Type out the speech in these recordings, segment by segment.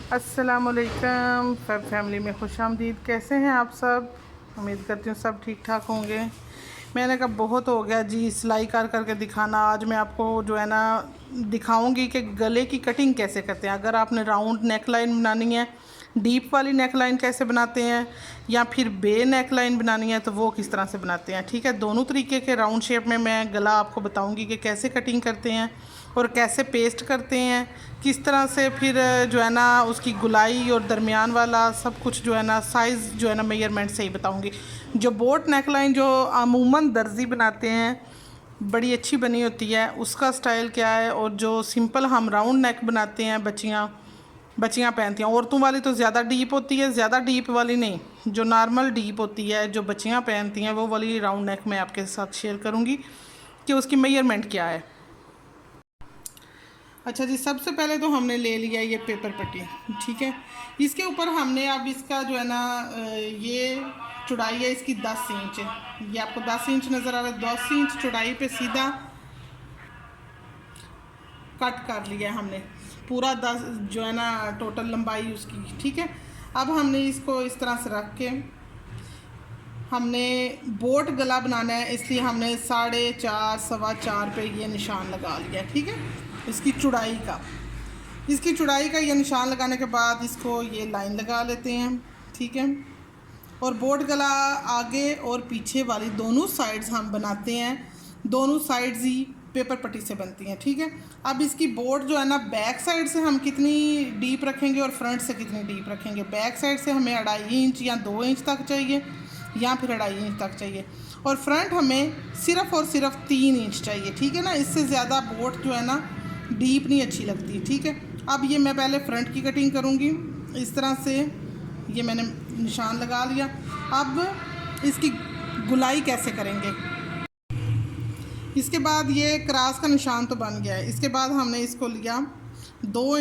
अस्सलामुअलैकुम फैमिली में खुशामदीद। कैसे हैं आप सब? उम्मीद करती हूँ सब ठीक ठाक होंगे। मैंने कहा बहुत हो गया जी सिलाई कर करके दिखाना। आज मैं आपको जो है ना दिखाऊंगी कि गले की कटिंग कैसे करते हैं। अगर आपने राउंड नेक लाइन बनानी है, डीप वाली नेक लाइन कैसे बनाते हैं, या फिर बे नेक लाइन बनानी है तो वो किस तरह से बनाते हैं। ठीक है, दोनों तरीके के राउंड शेप में मैं गला आपको बताऊंगी कि कैसे कटिंग करते हैं और कैसे पेस्ट करते हैं, किस तरह से फिर जो है ना उसकी गुलाई और दरमियान वाला सब कुछ जो है ना साइज़ जो है ना मेजरमेंट से ही बताऊंगी। जो बोट नेक लाइन जो अमूमन दर्जी बनाते हैं बड़ी अच्छी बनी होती है, उसका स्टाइल क्या है, और जो सिंपल हम राउंड नेक बनाते हैं बच्चियाँ पहनती हैं। औरतों वाली तो ज़्यादा डीप होती है, ज़्यादा डीप वाली नहीं, जो नॉर्मल डीप होती है जो बच्चियाँ पहनती हैं वो वाली राउंड नेक मैं आपके साथ शेयर करूँगी कि उसकी मेजरमेंट क्या है। अच्छा जी, सबसे पहले तो हमने ले लिया ये पेपर पट्टी। ठीक है, इसके ऊपर हमने अब इसका जो है ना ये चौड़ाई है इसकी 10 इंच। ये आपको 10 इंच नज़र आ रहा है। 10 इंच चौड़ाई पे सीधा कट कर लिया हमने पूरा 10 जो है ना टोटल लंबाई उसकी। ठीक है, अब हमने इसको इस तरह से रख के हमने बोट गला बनाना है, इसलिए हमने 4.5 4.25 पे ये निशान लगा लिया। ठीक है, इसकी चौड़ाई का ये निशान लगाने के बाद इसको ये लाइन लगा लेते हैं। ठीक है, और बोट गला आगे और पीछे वाली दोनों साइड्स हम बनाते हैं, दोनों साइड्स ही पेपर पट्टी से बनती हैं। ठीक है, अब इसकी बोट जो है ना बैक साइड से हम कितनी डीप रखेंगे और फ्रंट से कितनी डीप रखेंगे। बैक साइड से हमें 2.5 इंच या 2 इंच तक चाहिए, या फिर 2.5 इंच तक चाहिए, और फ्रंट हमें सिर्फ़ और सिर्फ 3 इंच चाहिए। ठीक है ना, इससे ज़्यादा बोट जो है ना डीप नहीं अच्छी लगती। ठीक है, अब ये मैं पहले फ्रंट की कटिंग करूँगी। इस तरह से ये मैंने निशान लगा लिया। अब इसकी गुलाई कैसे करेंगे, इसके बाद ये क्रॉस का निशान तो बन गया है। इसके बाद हमने इसको लिया 2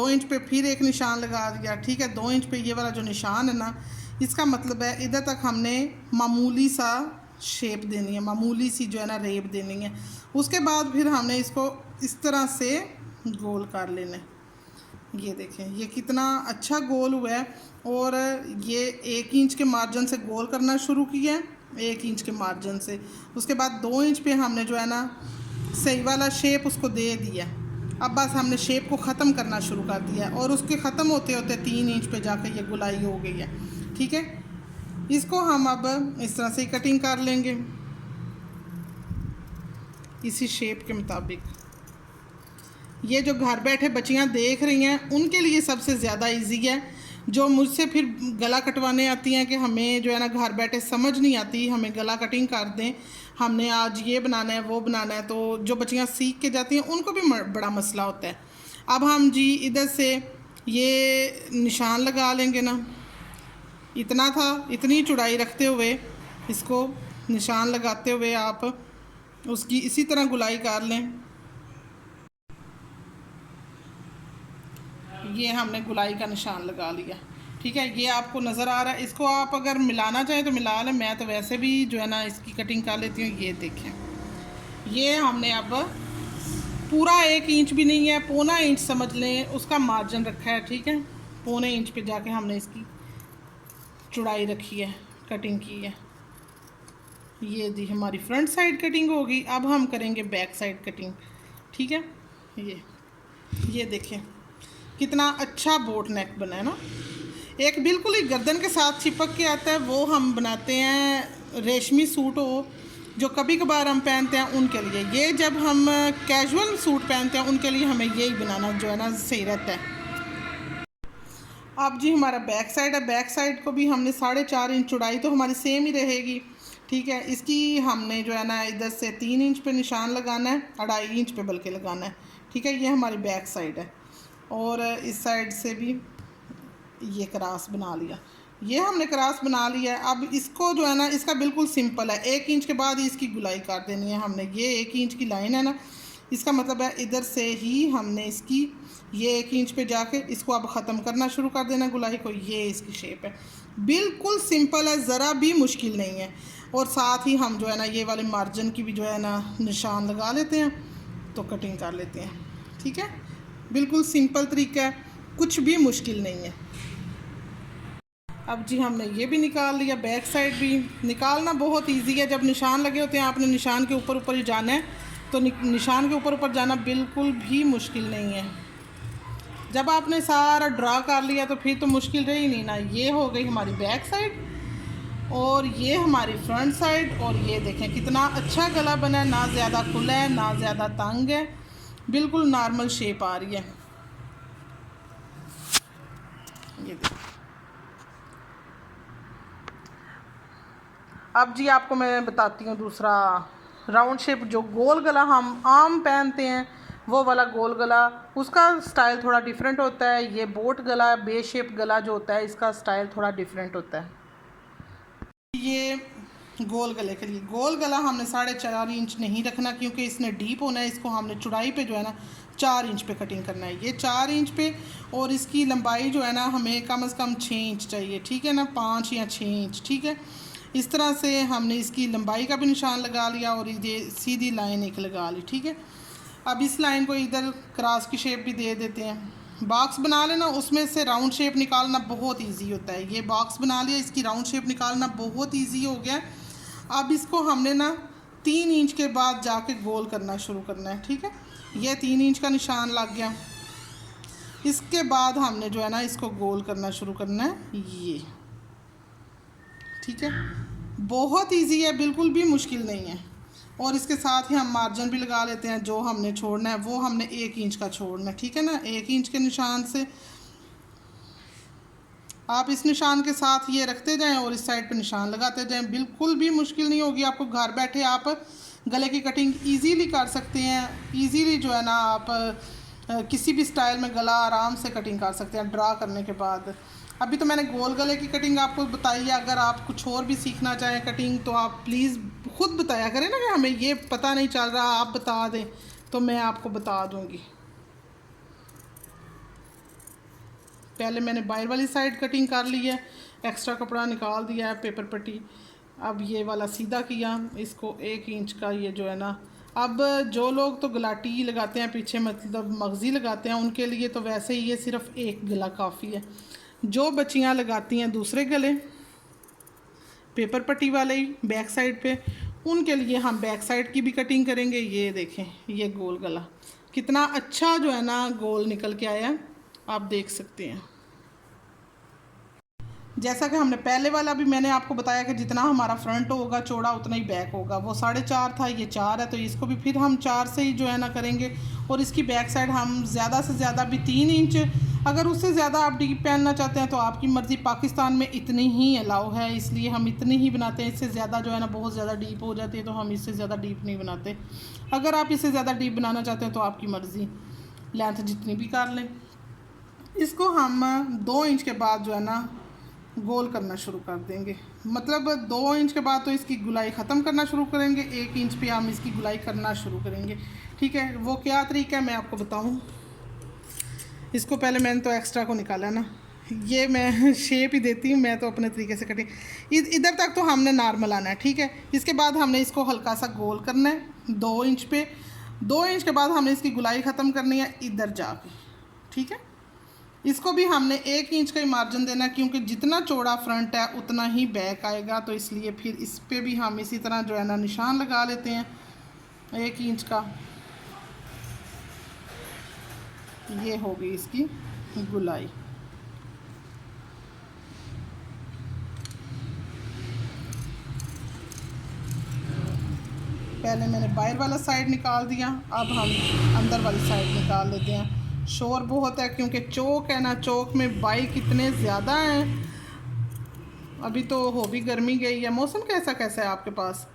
इंच पे फिर एक निशान लगा दिया। ठीक है, 2 इंच पे ये वाला जो निशान है ना, इसका मतलब है इधर तक हमने मामूली सा शेप देनी है, मामूली सी जो है ना रेब देनी है। उसके बाद फिर हमने इसको इस तरह से गोल कर लेना है। ये देखें ये कितना अच्छा गोल हुआ है, और ये 1 इंच के मार्जिन से गोल करना शुरू किया है, 1 इंच के मार्जिन से। उसके बाद 2 इंच पे हमने जो है ना सही वाला शेप उसको दे दिया। अब बस हमने शेप को ख़त्म करना शुरू कर दिया, और उसके ख़त्म होते होते 3 इंच पे जाकर ये गुलाई हो गई है। ठीक है, इसको हम अब इस तरह से कटिंग कर लेंगे इसी शेप के मुताबिक। ये जो घर बैठे बच्चियां देख रही हैं उनके लिए सबसे ज़्यादा इजी है। जो मुझसे फिर गला कटवाने आती हैं कि हमें जो है ना घर बैठे समझ नहीं आती, हमें गला कटिंग कर दें, हमने आज ये बनाना है वो बनाना है, तो जो बच्चियां सीख के जाती हैं उनको भी बड़ा मसला होता है। अब हम जी इधर से ये निशान लगा लेंगे ना, इतना था, इतनी चौड़ाई रखते हुए इसको निशान लगाते हुए आप उसकी इसी तरह गुलाई कर लें। ये हमने गुलाई का निशान लगा लिया। ठीक है, ये आपको नज़र आ रहा है। इसको आप अगर मिलाना चाहें तो मिला लें, मैं तो वैसे भी जो है ना इसकी कटिंग कर लेती हूँ। ये देखें, ये हमने अब पूरा 1 इंच भी नहीं है, 1.25 इंच समझ लें उसका मार्जिन रखा है। ठीक है, 1.25 इंच पे जाके हमने इसकी चौड़ाई रखी है, कटिंग की है। ये जी हमारी फ्रंट साइड कटिंग होगी। अब हम करेंगे बैक साइड कटिंग। ठीक है, ये देखें कितना अच्छा बोट नेक बना है ना, एक बिल्कुल ही गर्दन के साथ चिपक के आता है। वो हम बनाते हैं रेशमी सूट हो जो कभी कभार हम पहनते हैं उनके लिए। ये जब हम कैजुअल सूट पहनते हैं उनके लिए हमें यही बनाना जो है ना सही रहता है। अब जी हमारा बैक साइड है, बैक साइड को भी हमने 4.5 इंच चौड़ाई तो हमारी सेम ही रहेगी। ठीक है, इसकी हमने जो है ना इधर से 3 इंच पे निशान लगाना है, 2.5 इंच पे बल्कि लगाना है। ठीक है, ये हमारी बैक साइड है, और इस साइड से भी ये क्रॉस बना लिया। ये हमने क्रॉस बना लिया है। अब इसको जो है ना इसका बिल्कुल सिंपल है, 1 इंच के बाद ही इसकी गुलाई कर देनी है हमने। ये 1 इंच की लाइन है ना, इसका मतलब है इधर से ही हमने इसकी ये 1 इंच पे जाके इसको अब ख़त्म करना शुरू कर देना गुलाई को। ये इसकी शेप है, बिल्कुल सिंपल है, ज़रा भी मुश्किल नहीं है। और साथ ही हम जो है ना ये वाले मार्जिन की भी जो है ना निशान लगा लेते हैं, तो कटिंग कर लेते हैं। ठीक है, बिल्कुल सिंपल तरीका है। कुछ भी मुश्किल नहीं है। अब जी हमने ये भी निकाल लिया, बैक साइड भी निकालना बहुत इजी है। जब निशान लगे होते हैं आपने निशान के ऊपर ऊपर ही जाना है, तो निशान के ऊपर ऊपर जाना बिल्कुल भी मुश्किल नहीं है। जब आपने सारा ड्रा कर लिया तो फिर तो मुश्किल रही नहीं ना। ये हो गई हमारी बैक साइड और ये हमारी फ्रंट साइड। और ये देखें कितना अच्छा गला बना है, ना ज़्यादा खुला है ना ज़्यादा तंग है, बिल्कुल नॉर्मल शेप आ रही है। ये देखें। अब जी आपको मैं बताती हूँ दूसरा राउंड शेप, जो गोल गला हम आम पहनते हैं वो वाला गोल गला, उसका स्टाइल थोड़ा डिफरेंट होता है। ये बोट गला, बे शेप गला जो होता है, इसका स्टाइल थोड़ा डिफरेंट होता है। ये गोल गले के लिए गोल गला हमने 4.5 इंच नहीं रखना, क्योंकि इसने डीप होना है। इसको हमने चौड़ाई पे जो है ना 4 इंच पे कटिंग करना है, ये 4 इंच पे। और इसकी लंबाई जो है ना हमें कम से कम 6 इंच चाहिए, ठीक है ना, 5 या 6 इंच, ठीक है। इस तरह से हमने इसकी लंबाई का भी निशान लगा लिया और ये सीधी लाइन एक लगा ली, ठीक है। अब इस लाइन को इधर क्रॉस की शेप भी दे देते हैं। बॉक्स बना लेना, उसमें से राउंड शेप निकालना बहुत इजी होता है। ये बॉक्स बना लिया, इसकी राउंड शेप निकालना बहुत इजी हो गया। अब इसको हमने ना 3 इंच के बाद जाके गोल करना शुरू करना है, ठीक है। ये 3 इंच का निशान लग गया। इसके बाद हमने जो है ना इसको गोल करना शुरू करना है, ये ठीक है। बहुत इजी है, बिल्कुल भी मुश्किल नहीं है। और इसके साथ ही हम मार्जिन भी लगा लेते हैं। जो हमने छोड़ना है वो हमने 1 इंच का छोड़ना है, ठीक है ना। 1 इंच के निशान से आप इस निशान के साथ ये रखते जाएं और इस साइड पे निशान लगाते जाएं। बिल्कुल भी मुश्किल नहीं होगी आपको। घर बैठे आप गले की कटिंग इजीली कर सकते हैं। इजीली जो है ना आप किसी भी स्टाइल में गला आराम से कटिंग कर सकते हैं ड्रा करने के बाद। अभी तो मैंने गोल गले की कटिंग आपको बताई है। अगर आप कुछ और भी सीखना चाहें कटिंग तो आप प्लीज़ खुद बताया करें ना, कि हमें ये पता नहीं चल रहा, आप बता दें तो मैं आपको बता दूँगी। पहले मैंने बाहर वाली साइड कटिंग कर ली है, एक्स्ट्रा कपड़ा निकाल दिया है, पेपर पट्टी। अब ये वाला सीधा किया, इसको 1 इंच का ये जो है ना। अब जो लोग तो गलाटी लगाते हैं पीछे, मतलब मगज़ी लगाते हैं, उनके लिए तो वैसे ही ये सिर्फ एक गला काफ़ी है। जो बच्चियां लगाती हैं दूसरे गले पेपर पट्टी वाले ही बैक साइड पे, उनके लिए हम बैक साइड की भी कटिंग करेंगे। ये देखें, ये गोल गला कितना अच्छा जो है ना गोल निकल के आया, आप देख सकते हैं। जैसा कि हमने पहले वाला भी मैंने आपको बताया कि जितना हमारा फ्रंट होगा चौड़ा उतना ही बैक होगा। वो 4.5 था, ये 4 है, तो इसको भी फिर हम 4 से ही जो है ना करेंगे। और इसकी बैक साइड हम ज़्यादा से ज़्यादा भी 3 इंच, अगर उससे ज़्यादा आप डीप पहनना चाहते हैं तो आपकी मर्ज़ी। पाकिस्तान में इतनी ही अलाउ है, इसलिए हम इतनी ही बनाते हैं। इससे ज़्यादा जो है ना बहुत ज़्यादा डीप हो जाती है, तो हम इससे ज़्यादा डीप नहीं बनाते। अगर आप इससे ज़्यादा डीप बनाना चाहते हैं तो आपकी मर्ज़ी, लेंथ जितनी भी कर लें। इसको हम 2 इंच के बाद जो है ना गोल करना शुरू कर देंगे। मतलब 2 इंच के बाद तो इसकी गुलाई ख़त्म करना शुरू करेंगे, 1 इंच पे हम इसकी गुलाई करना शुरू करेंगे, ठीक है। वो क्या तरीका है मैं आपको बताऊं। इसको पहले मैंने तो एक्स्ट्रा को निकाला ना, ये मैं शेप ही देती हूँ मैं तो अपने तरीके से कटिंग। इधर तक तो हमने नॉर्मल आना है, ठीक है। इसके बाद हमने इसको हल्का सा गोल करना है 2 इंच पे। 2 इंच के बाद हमने इसकी गुलाई ख़त्म करनी है इधर जाके, ठीक है। इसको भी हमने 1 इंच का ही मार्जिन देना है, क्योंकि जितना चौड़ा फ्रंट है उतना ही बैक आएगा। तो इसलिए फिर इस पे भी हम इसी तरह जो है ना निशान लगा लेते हैं 1 इंच का। ये हो गई इसकी गुलाई। पहले मैंने बाहर वाला साइड निकाल दिया, अब हम अंदर वाली साइड निकाल लेते हैं। शोर बहुत है क्योंकि चौक है ना, चौक में बाइक इतने ज़्यादा हैं। अभी तो हो भी गर्मी गई है। मौसम कैसा कैसा है आपके पास?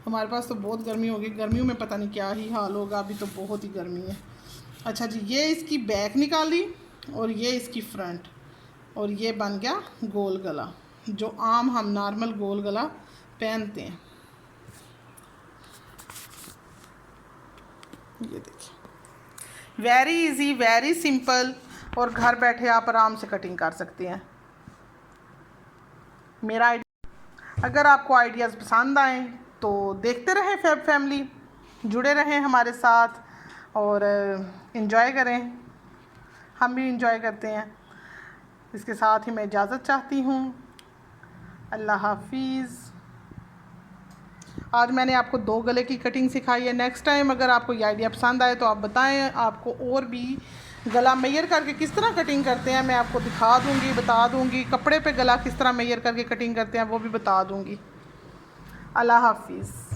हमारे पास तो बहुत गर्मी होगी, गर्मियों में पता नहीं क्या ही हाल होगा। अभी तो बहुत ही गर्मी है। अच्छा जी, ये इसकी बैक निकाली और ये इसकी फ्रंट, और ये बन गया गोल गला, जो आम हम नॉर्मल गोल गला पहनते हैं। ये देखिए, वेरी इजी, वेरी सिंपल, और घर बैठे आप आराम से कटिंग कर सकते हैं। मेरा अगर आपको आइडियाज़ पसंद आए तो देखते रहें फैब फैमिली, जुड़े रहें हमारे साथ और इन्जॉय करें। हम भी इंजॉय करते हैं। इसके साथ ही मैं इजाज़त चाहती हूँ। अल्लाह हाफिज़। आज मैंने आपको 2 गले की कटिंग सिखाई है। नेक्स्ट टाइम अगर आपको ये आइडिया पसंद आए तो आप बताएं, आपको और भी गला मेजर करके किस तरह कटिंग करते हैं मैं आपको दिखा दूँगी, बता दूँगी। कपड़े पे गला किस तरह मेजर करके कटिंग करते हैं वो भी बता दूँगी। अल्लाह हाफिज़।